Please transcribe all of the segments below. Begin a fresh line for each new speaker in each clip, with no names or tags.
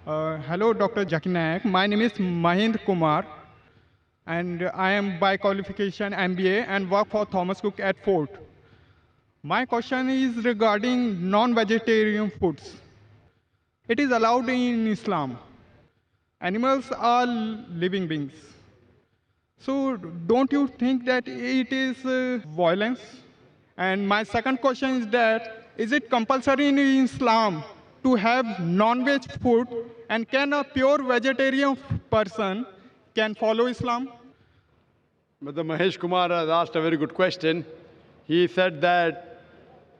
Hello, Dr. Zakir Naik. My name is Mahind Kumar, and I am by qualification MBA and work for Thomas Cook at Fort. My question is regarding non-vegetarian foods. It is allowed in Islam. Animals are living beings. So don't you think that it is violence? And my second question is that is it compulsory in Islam to have non-veg food, and can a pure vegetarian person can follow Islam?
Mr. Mahesh Kumar has asked a very good question. He said that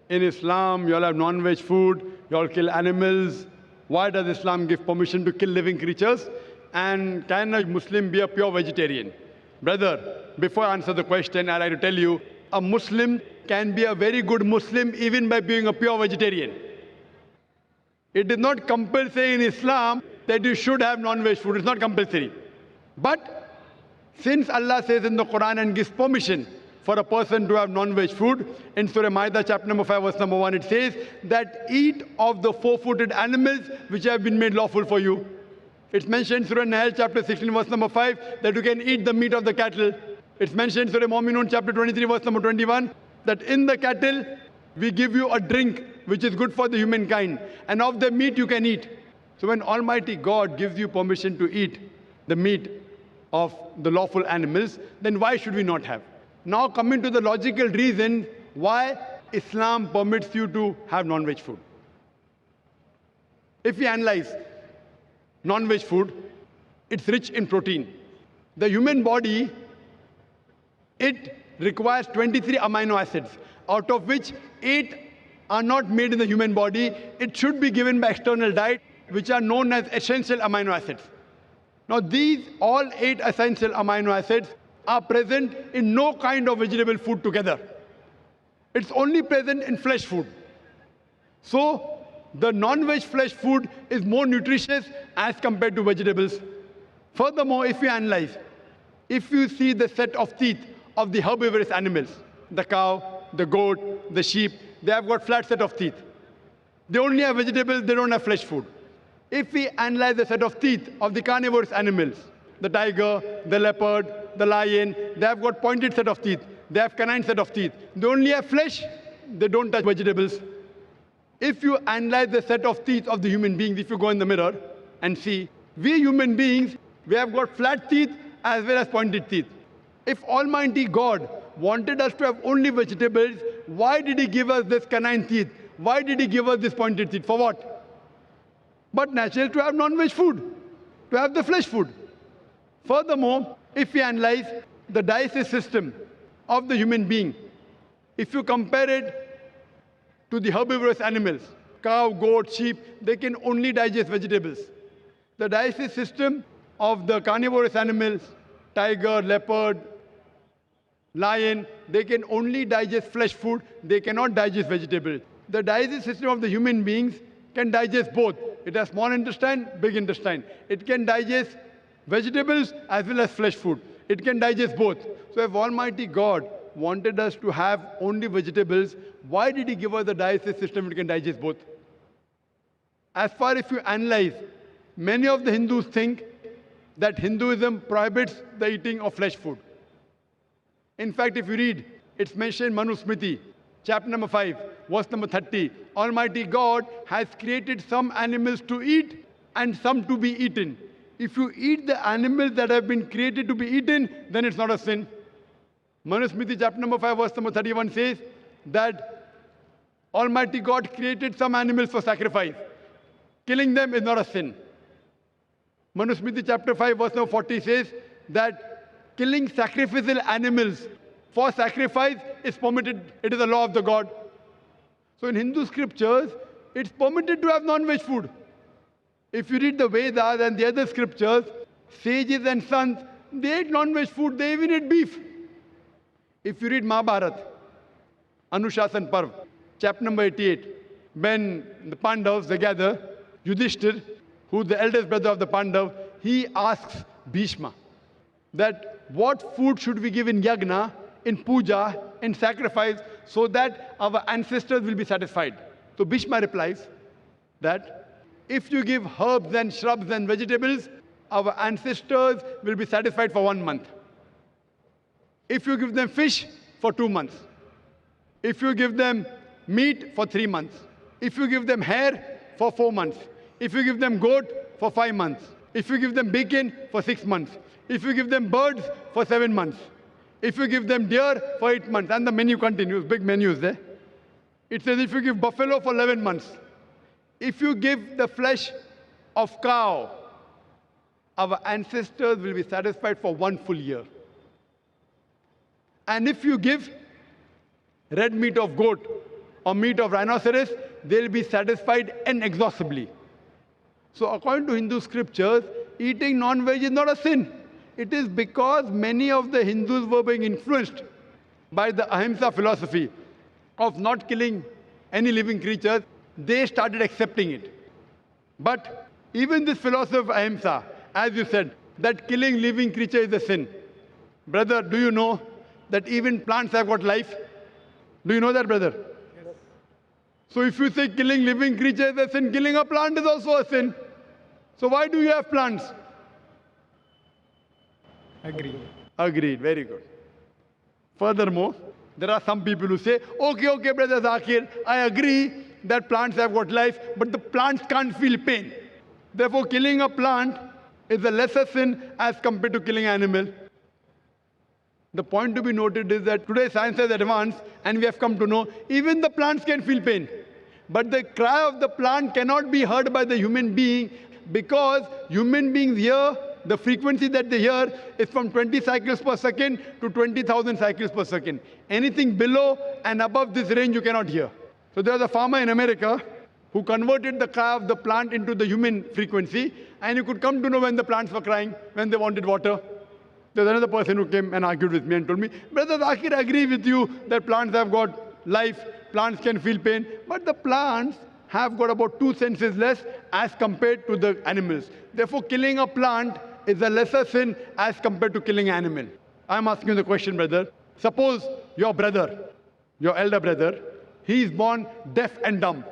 in Islam, you all have non-veg food, you all kill animals. Why does Islam give permission to kill living creatures? And can a Muslim be a pure vegetarian? Brother, before I answer the question, I'd like to tell you, a Muslim can be a very good Muslim even by being a pure vegetarian. It is not compulsory in Islam that you should have non-veg food. It's not compulsory. But since Allah says in the Quran and gives permission for a person to have non-veg food, in Surah Ma'idah chapter number 5 verse number 1, it says that eat of the four-footed animals which have been made lawful for you. It's mentioned in Surah Nahl chapter 16 verse number 5 that you can eat the meat of the cattle. It's mentioned in Surah Mu'minun chapter 23 verse number 21 that in the cattle we give you a drink which is good for the humankind, and of the meat you can eat. So when Almighty God gives you permission to eat the meat of the lawful animals, then why should we not have? Now coming to the logical reason why Islam permits you to have non-veg food. If we analyze non-veg food, it's rich in protein. The human body, it requires 23 amino acids, out of which 8 are not made in the human body. It should be given by external diet, which are known as essential amino acids. Now these all 8 essential amino acids are present in no kind of vegetable food together. It's only present in flesh food. So the non-veg flesh food is more nutritious as compared to vegetables. Furthermore, if you analyze, if you see the set of teeth of the herbivorous animals, the cow, the goat, the sheep, they have got flat set of teeth. They only have vegetables, they don't have flesh food. If we analyze the set of teeth of the carnivorous animals, the tiger, the leopard, the lion, they have got pointed set of teeth. They have canine set of teeth. They only have flesh, they don't touch vegetables. If you analyze the set of teeth of the human beings, if you go in the mirror and see, we human beings, we have got flat teeth as well as pointed teeth. If Almighty God wanted us to have only vegetables, why did He give us this canine teeth? Why did He give us this pointed teeth? For what? But naturally to have non-veg food, to have the flesh food. Furthermore, if we analyze the digestive system of the human being, if you compare it to the herbivorous animals, cow, goat, sheep, they can only digest vegetables. The digestive system of the carnivorous animals, tiger, leopard, lion, they can only digest flesh food, they cannot digest vegetables. The digestive system of the human beings can digest both. It has small intestine, big intestine. It can digest vegetables as well as flesh food. It can digest both. So if Almighty God wanted us to have only vegetables, why did He give us the digestive system which can digest both? As far as you analyze, many of the Hindus think that Hinduism prohibits the eating of flesh food. In fact, if you read, it's mentioned in Manu Smriti, chapter number 5, verse number 30. Almighty God has created some animals to eat and some to be eaten. If you eat the animals that have been created to be eaten, then it's not a sin. Manu Smriti, chapter number 5, verse number 31 says that Almighty God created some animals for sacrifice. Killing them is not a sin. Manu Smriti, chapter 5, verse number 40 says that killing sacrificial animals for sacrifice is permitted. It is a law of the God. So in Hindu scriptures, it's permitted to have non-veg food. If you read the Vedas and the other scriptures, sages and sons, they ate non-veg food, they even ate beef. If you read Mahabharata, Anushasan Parv, chapter number 88, when the Pandavas, they gather, Yudhishthir, who is the eldest brother of the Pandav, he asks Bhishma that what food should we give in yagna, in puja, in sacrifice, so that our ancestors will be satisfied. So Bhishma replies that If you give herbs and shrubs and vegetables, our ancestors will be satisfied for 1 month. If you give them fish, for 2 months. If you give them meat, for 3 months. If you give them hair, for 4 months. If you give them goat, for 5 months. If you give them bacon, for 6 months. If you give them birds, for 7 months. If you give them deer, for 8 months. And the menu continues, big menus there. It says if you give buffalo for 11 months. If you give the flesh of cow, our ancestors will be satisfied for 1 full year. And if you give red meat of goat or meat of rhinoceros, they'll be satisfied inexhaustibly. So according to Hindu scriptures, eating non-veg is not a sin. It is because many of the Hindus were being influenced by the Ahimsa philosophy of not killing any living creatures. They started accepting it. But even this philosophy of Ahimsa, as you said, that killing living creature is a sin. Brother, do you know that even plants have got life? Do you know that, brother? Yes. So if you say killing living creature is a sin, killing a plant is also a sin. So why do you have plants?
Agreed.
Agreed. Very good. Furthermore, there are some people who say, okay, brother Zakir, I agree that plants have got life, but the plants can't feel pain. Therefore, killing a plant is a lesser sin as compared to killing an animal. The point to be noted is that today science has advanced and we have come to know even the plants can feel pain. But the cry of the plant cannot be heard by the human being because human beings hear, the frequency that they hear is from 20 cycles per second to 20,000 cycles per second. Anything below and above this range you cannot hear. So there was a farmer in America who converted the cry of the plant into the human frequency, and you could come to know when the plants were crying, when they wanted water. There's another person who came and argued with me and told me, Brother Zakir, I agree with you that plants have got life, plants can feel pain, but the plants have got about 2 senses less as compared to the animals. Therefore, killing a plant is a lesser sin as compared to killing an animal. I'm asking you the question, brother. Suppose your brother, your elder brother, he is born deaf and dumb.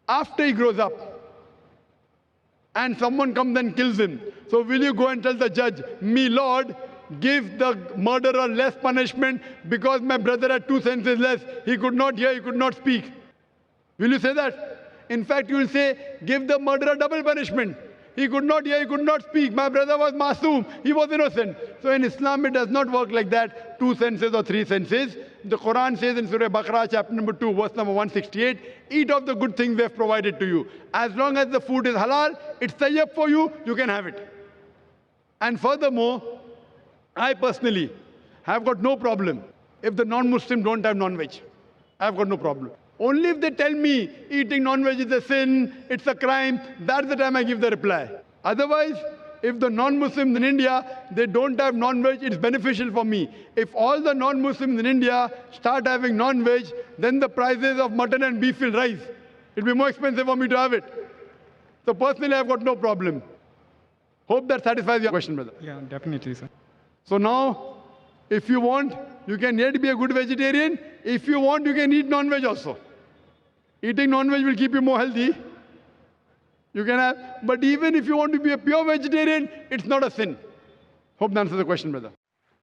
After he grows up, and someone comes and kills him. So will you go and tell the judge, me Lord, give the murderer less punishment because my brother had 2 senses less. He could not hear, he could not speak. Will you say that? In fact, you will say, give the murderer double punishment. He could not hear, he could not speak. My brother was masoom, he was innocent. So in Islam, it does not work like that, 2 senses or 3 senses. The Quran says in Surah Baqarah, chapter number 2, verse number 168, eat of the good things we have provided to you. As long as the food is halal, it's tayyib for you, you can have it. And furthermore, I personally have got no problem if the non-Muslim don't have non-veg. I've got no problem. Only if they tell me eating non-veg is a sin, it's a crime, that's the time I give the reply. Otherwise, if the non-Muslims in India, they don't have non-veg, it's beneficial for me. If all the non-Muslims in India start having non-veg, then the prices of mutton and beef will rise. It'll be more expensive for me to have it. So personally, I've got no problem. Hope that satisfies your question, brother.
Yeah, definitely, sir.
So now, if you want, you can yet be a good vegetarian. If you want, you can eat non-veg also. Eating non-veg will keep you more healthy. You can have, but even if you want to be a pure vegetarian, it's not a sin. Hope that answers the question, brother.